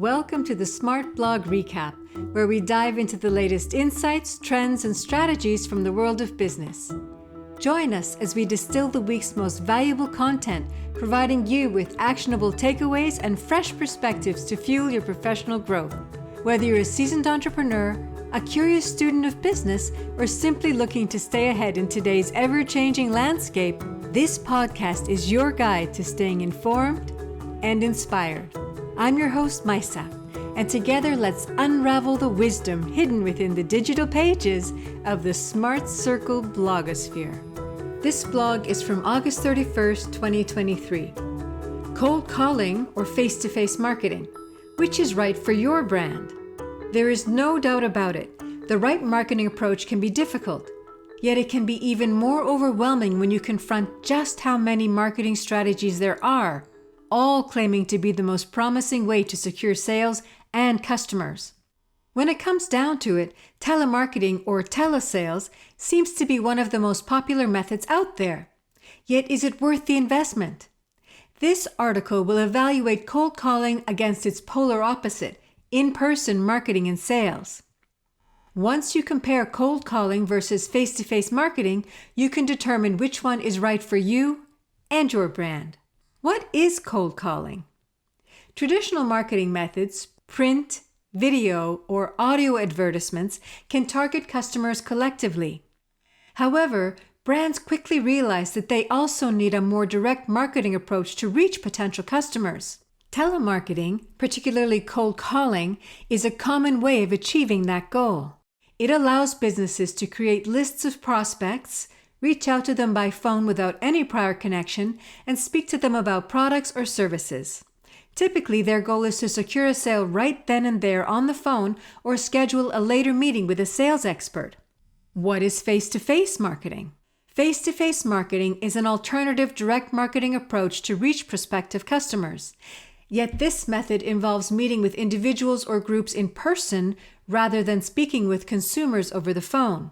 Welcome to the Smart Blog Recap, where we dive into the latest insights, trends, and strategies from the world of business. Join us as we distill the week's most valuable content, providing you with actionable takeaways and fresh perspectives to fuel your professional growth. Whether you're a seasoned entrepreneur, a curious student of business, or simply looking to stay ahead in today's ever-changing landscape, this podcast is your guide to staying informed and inspired. I'm your host, Maisa, and together let's unravel the wisdom hidden within the digital pages of the Smart Circle blogosphere. This blog is from August 31st, 2023. Cold calling or face-to-face marketing. Which is right for your brand? There is no doubt about it. The right marketing approach can be difficult, yet it can be even more overwhelming when you confront just how many marketing strategies there are, all claiming to be the most promising way to secure sales and customers. When it comes down to it, telemarketing or telesales seems to be one of the most popular methods out there. Yet is it worth the investment? This article will evaluate cold calling against its polar opposite, in-person marketing and sales. Once you compare cold calling versus face-to-face marketing, you can determine which one is right for you and your brand. What is cold calling? Traditional marketing methods, print, video, or audio advertisements can target customers collectively. However, brands quickly realize that they also need a more direct marketing approach to reach potential customers. Telemarketing, particularly cold calling, is a common way of achieving that goal. It allows businesses to create lists of prospects, reach out to them by phone without any prior connection, and speak to them about products or services. Typically, their goal is to secure a sale right then and there on the phone or schedule a later meeting with a sales expert. What is face-to-face marketing? Face-to-face marketing is an alternative direct marketing approach to reach prospective customers. Yet this method involves meeting with individuals or groups in person rather than speaking with consumers over the phone.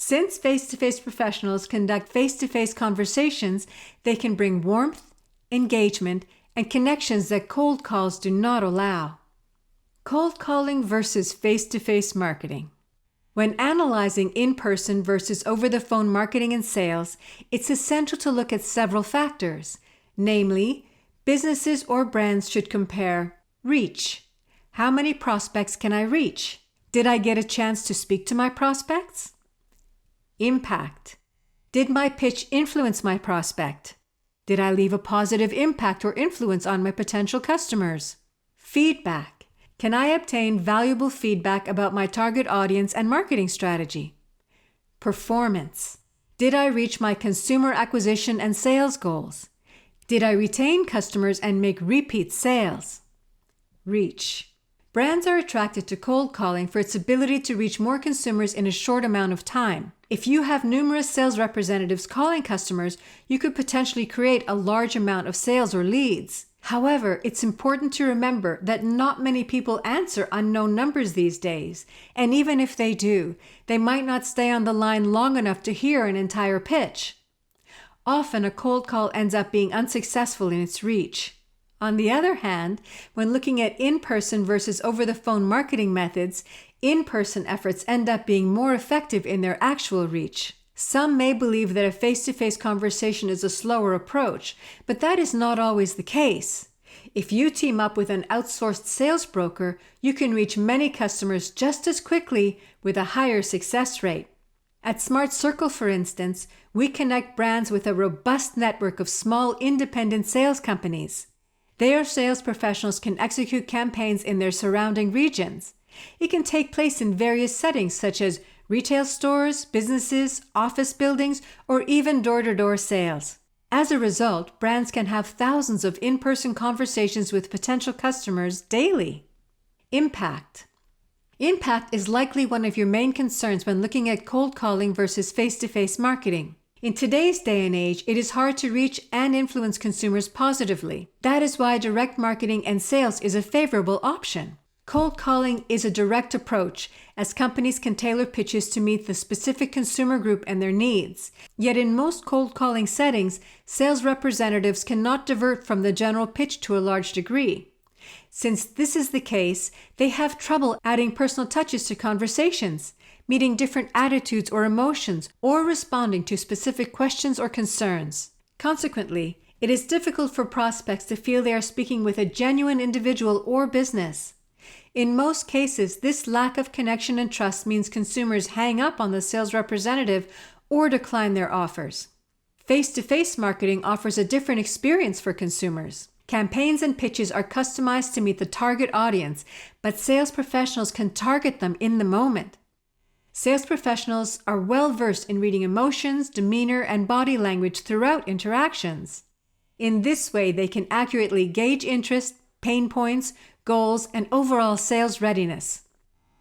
Since face-to-face professionals conduct face-to-face conversations, they can bring warmth, engagement, and connections that cold calls do not allow. Cold calling versus face-to-face marketing. When analyzing in-person versus over-the-phone marketing and sales, it's essential to look at several factors. Namely, businesses or brands should compare reach. How many prospects can I reach? Did I get a chance to speak to my prospects? Impact. Did my pitch influence my prospect? Did I leave a positive impact or influence on my potential customers? Feedback. Can I obtain valuable feedback about my target audience and marketing strategy? Performance. Did I reach my consumer acquisition and sales goals? Did I retain customers and make repeat sales? Reach. Brands are attracted to cold calling for its ability to reach more consumers in a short amount of time. If you have numerous sales representatives calling customers, you could potentially create a large amount of sales or leads. However, it's important to remember that not many people answer unknown numbers these days, and even if they do, they might not stay on the line long enough to hear an entire pitch. Often, a cold call ends up being unsuccessful in its reach. On the other hand, when looking at in-person versus over-the-phone marketing methods, in-person efforts end up being more effective in their actual reach. Some may believe that a face-to-face conversation is a slower approach, but that is not always the case. If you team up with an outsourced sales broker, you can reach many customers just as quickly with a higher success rate. At Smart Circle, for instance, we connect brands with a robust network of small independent sales companies. Their sales professionals can execute campaigns in their surrounding regions. It can take place in various settings such as retail stores, businesses, office buildings, or even door-to-door sales. As a result, brands can have thousands of in-person conversations with potential customers daily. Impact. Impact is likely one of your main concerns when looking at cold calling versus face-to-face marketing. In today's day and age, it is hard to reach and influence consumers positively. That is why direct marketing and sales is a favorable option. Cold calling is a direct approach, as companies can tailor pitches to meet the specific consumer group and their needs. Yet in most cold calling settings, sales representatives cannot divert from the general pitch to a large degree. Since this is the case, they have trouble adding personal touches to conversations, meeting different attitudes or emotions, or responding to specific questions or concerns. Consequently, it is difficult for prospects to feel they are speaking with a genuine individual or business. In most cases, this lack of connection and trust means consumers hang up on the sales representative or decline their offers. Face-to-face marketing offers a different experience for consumers. Campaigns and pitches are customized to meet the target audience, but sales professionals can target them in the moment. Sales professionals are well versed in reading emotions, demeanor, and body language throughout interactions. In this way, they can accurately gauge interest, pain points, goals, and overall sales readiness.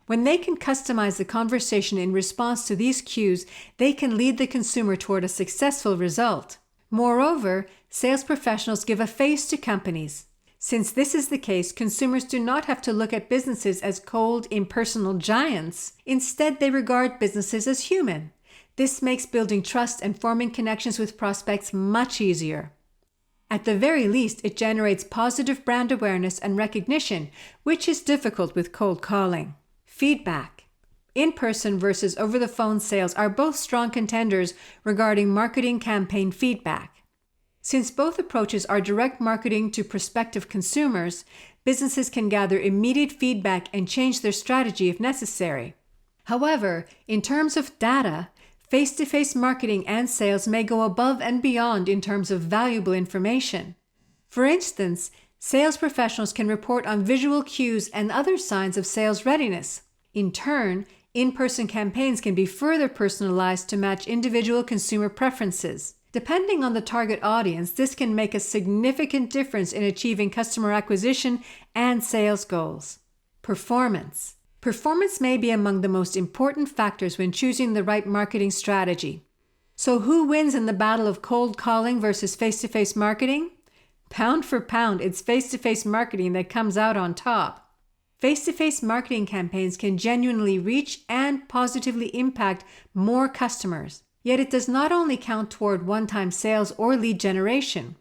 When they can customize the conversation in response to these cues, they can lead the consumer toward a successful result. Moreover, sales professionals give a face to companies. Since this is the case, consumers do not have to look at businesses as cold, impersonal giants. Instead, they regard businesses as human. This makes building trust and forming connections with prospects much easier. At the very least, it generates positive brand awareness and recognition, which is difficult with cold calling. Feedback. In-person versus over-the-phone sales are both strong contenders regarding marketing campaign feedback. Since both approaches are direct marketing to prospective consumers, businesses can gather immediate feedback and change their strategy if necessary. However, in terms of data, face-to-face marketing and sales may go above and beyond in terms of valuable information. For instance, sales professionals can report on visual cues and other signs of sales readiness. In turn, in-person campaigns can be further personalized to match individual consumer preferences. Depending on the target audience, this can make a significant difference in achieving customer acquisition and sales goals. Performance. Performance may be among the most important factors when choosing the right marketing strategy. So who wins in the battle of cold calling versus face-to-face marketing? Pound for pound, it's face-to-face marketing that comes out on top. Face-to-face marketing campaigns can genuinely reach and positively impact more customers. Yet it does not only count toward one-time sales or lead generation.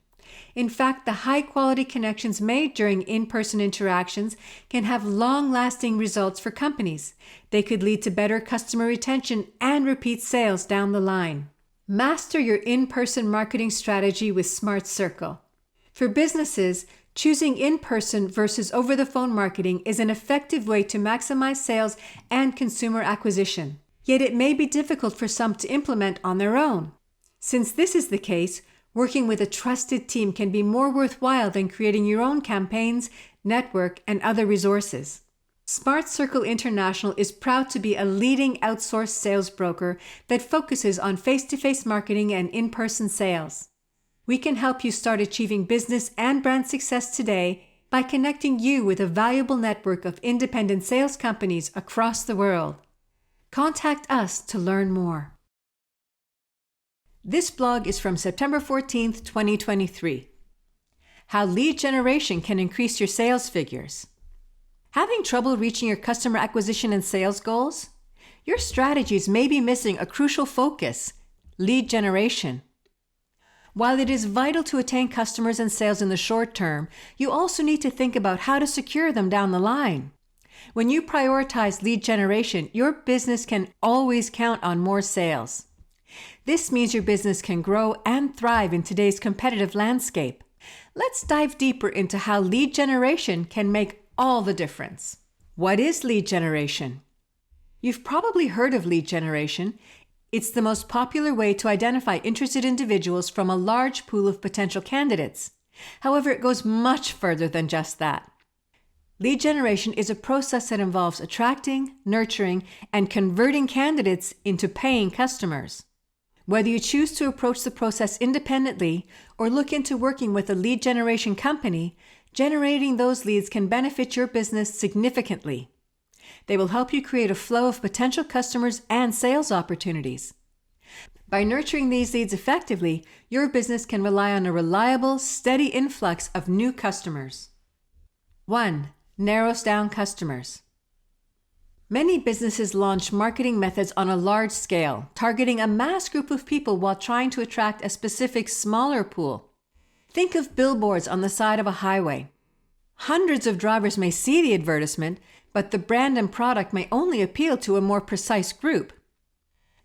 In fact, the high-quality connections made during in-person interactions can have long-lasting results for companies. They could lead to better customer retention and repeat sales down the line. Master your in-person marketing strategy with Smart Circle. For businesses, choosing in-person versus over-the-phone marketing is an effective way to maximize sales and consumer acquisition. Yet it may be difficult for some to implement on their own. Since this is the case, working with a trusted team can be more worthwhile than creating your own campaigns, network, and other resources. Smart Circle International is proud to be a leading outsourced sales broker that focuses on face-to-face marketing and in-person sales. We can help you start achieving business and brand success today by connecting you with a valuable network of independent sales companies across the world. Contact us to learn more. This blog is from September 14th, 2023. How lead generation can increase your sales figures. Having trouble reaching your customer acquisition and sales goals? Your strategies may be missing a crucial focus, lead generation. While it is vital to attain customers and sales in the short term, you also need to think about how to secure them down the line. When you prioritize lead generation, your business can always count on more sales. This means your business can grow and thrive in today's competitive landscape. Let's dive deeper into how lead generation can make all the difference. What is lead generation? You've probably heard of lead generation. It's the most popular way to identify interested individuals from a large pool of potential candidates. However, it goes much further than just that. Lead generation is a process that involves attracting, nurturing, and converting candidates into paying customers. Whether you choose to approach the process independently or look into working with a lead generation company, generating those leads can benefit your business significantly. They will help you create a flow of potential customers and sales opportunities. By nurturing these leads effectively, your business can rely on a reliable, steady influx of new customers. 1. Narrows down customers. Many businesses launch marketing methods on a large scale, targeting a mass group of people while trying to attract a specific smaller pool. Think of billboards on the side of a highway. Hundreds of drivers may see the advertisement, but the brand and product may only appeal to a more precise group.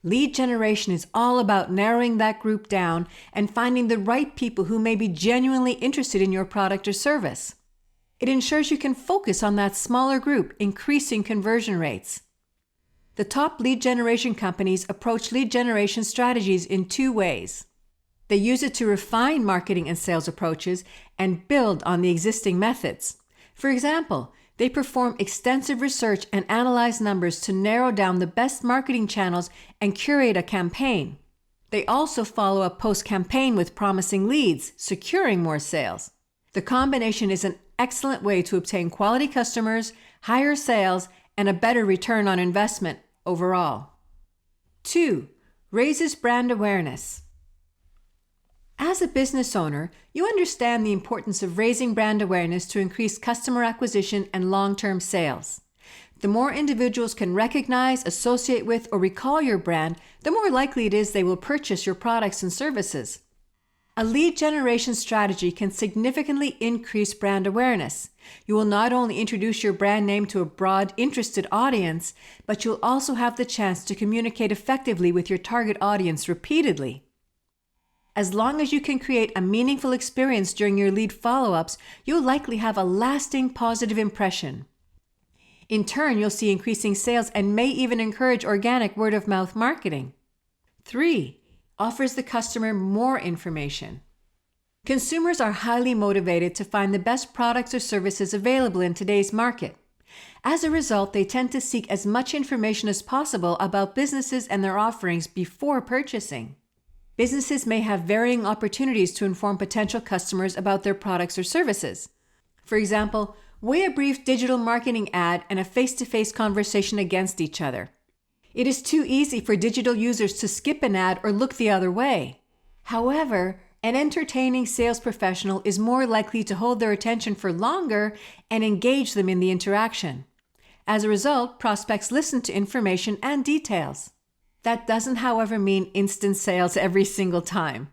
Lead generation is all about narrowing that group down and finding the right people who may be genuinely interested in your product or service. It ensures you can focus on that smaller group, increasing conversion rates. The top lead generation companies approach lead generation strategies in two ways. They use it to refine marketing and sales approaches and build on the existing methods. For example, they perform extensive research and analyze numbers to narrow down the best marketing channels and curate a campaign. They also follow up post-campaign with promising leads, securing more sales. The combination is an excellent way to obtain quality customers, higher sales, and a better return on investment overall. 2. Raises brand awareness. As a business owner, you understand the importance of raising brand awareness to increase customer acquisition and long-term sales. The more individuals can recognize, associate with, or recall your brand, the more likely it is they will purchase your products and services. A lead generation strategy can significantly increase brand awareness. You will not only introduce your brand name to a broad, interested audience, but you'll also have the chance to communicate effectively with your target audience repeatedly. As long as you can create a meaningful experience during your lead follow-ups, you'll likely have a lasting positive impression. In turn, you'll see increasing sales and may even encourage organic word-of-mouth marketing. 3. Offers the customer more information. Consumers are highly motivated to find the best products or services available in today's market. As a result, they tend to seek as much information as possible about businesses and their offerings before purchasing. Businesses may have varying opportunities to inform potential customers about their products or services. For example, weigh a brief digital marketing ad and a face-to-face conversation against each other. It is too easy for digital users to skip an ad or look the other way. However, an entertaining sales professional is more likely to hold their attention for longer and engage them in the interaction. As a result, prospects listen to information and details. That doesn't, however, mean instant sales every single time.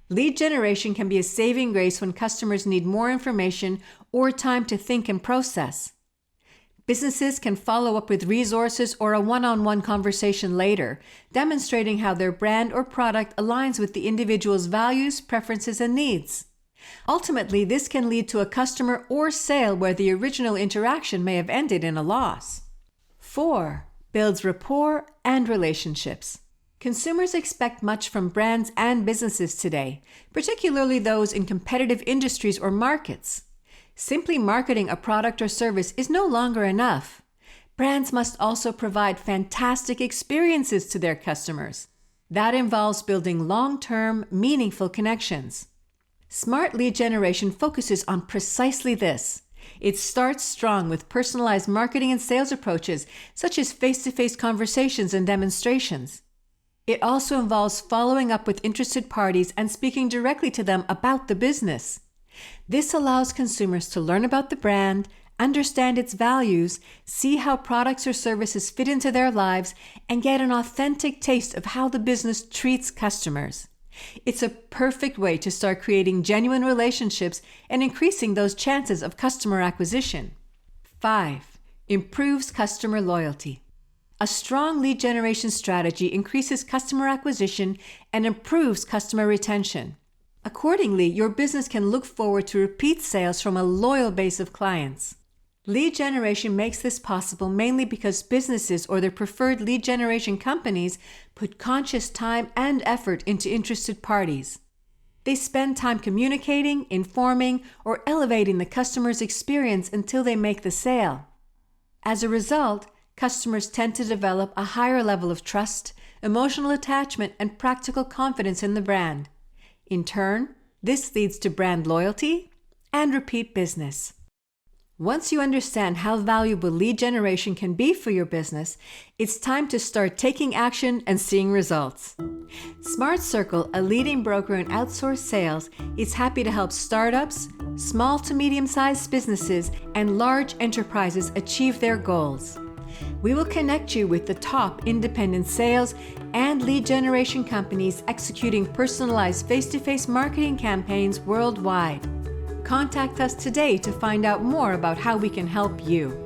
Lead generation can be a saving grace when customers need more information or time to think and process. Businesses can follow up with resources or a one-on-one conversation later, demonstrating how their brand or product aligns with the individual's values, preferences, and needs. Ultimately, this can lead to a customer or sale where the original interaction may have ended in a loss. 4. Builds rapport and relationships. Consumers expect much from brands and businesses today, particularly those in competitive industries or markets. Simply marketing a product or service is no longer enough. Brands must also provide fantastic experiences to their customers. That involves building long-term, meaningful connections. Smart lead generation focuses on precisely this. It starts strong with personalized marketing and sales approaches, such as face-to-face conversations and demonstrations. It also involves following up with interested parties and speaking directly to them about the business. This allows consumers to learn about the brand, understand its values, see how products or services fit into their lives, and get an authentic taste of how the business treats customers. It's a perfect way to start creating genuine relationships and increasing those chances of customer acquisition. 5. Improves customer loyalty. A strong lead generation strategy increases customer acquisition and improves customer retention. Accordingly, your business can look forward to repeat sales from a loyal base of clients. Lead generation makes this possible mainly because businesses or their preferred lead generation companies put conscious time and effort into interested parties. They spend time communicating, informing, or elevating the customer's experience until they make the sale. As a result, customers tend to develop a higher level of trust, emotional attachment, and practical confidence in the brand. In turn, this leads to brand loyalty and repeat business. Once you understand how valuable lead generation can be for your business, it's time to start taking action and seeing results. Smart Circle, a leading broker in outsourced sales, is happy to help startups, small to medium-sized businesses, and large enterprises achieve their goals. We will connect you with the top independent sales and lead generation companies executing personalized face-to-face marketing campaigns worldwide. Contact us today to find out more about how we can help you.